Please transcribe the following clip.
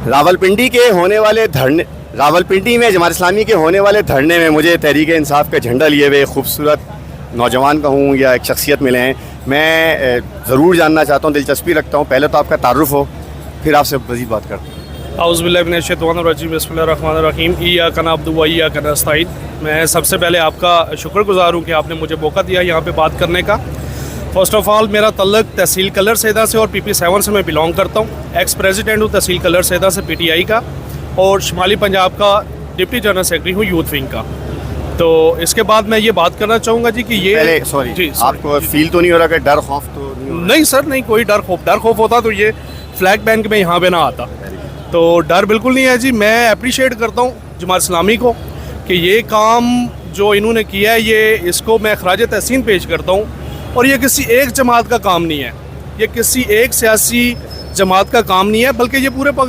रावलपिंडी के होने वाले धरने रावलपिंडी में जमात इस्लामी के होने वाले धरने में मुझे तहरीक इंसाफ का झंडा लिए हुए खूबसूरत नौजवान कहूँ या एक शख्सियत मिले हैं। मैं ज़रूर जानना चाहता हूँ, दिलचस्पी रखता हूँ। पहले तो आपका तारुफ हो, फिर आपसे मज़ीद बात करते हैं। आउज़ुबिल्लाहि मिनश्शैतानिर्रजीम बिस्मिल्लाहिर्रहमानिर्रहीम इय्याका नअब्दु व इय्याका नस्तईन। मैं सबसे पहले आपका शुक्रगुज़ार हूँ कि आपने मुझे मौका दिया यहाँ पे बात करने का। फ़र्स्ट ऑफ़ ऑल मेरा तल्लुक़ तहसील कलर सैदा से और PP7 से मैं बिलोंग करता हूँ। एक्स प्रेसिडेंट हूँ तहसील कलर सैदा से PTI का, और शुमाली पंजाब का डिप्टी जनरल सेक्रेटरी हूँ यूथ विंग का। तो इसके बाद मैं ये बात करना चाहूँगा जी कि ये पहले सॉरी जी, आपको फील तो नहीं हो रहा कि डर खौफ तो नहीं हो रहा? नहीं सर, नहीं कोई डर खौफ होता तो ये फ्लैग बैंक में यहाँ पे ना आता। तो डर बिल्कुल नहीं है जी। मैं अप्रिशिएट करता हूँ जमात इस्लामी को कि ये काम जो इन्होंने किया है, ये इसको मैं खराज तहसीन पेश करता हूँ। और ये किसी एक जमात का काम नहीं है, ये किसी एक सियासी जमात का काम नहीं है, बल्कि ये पूरे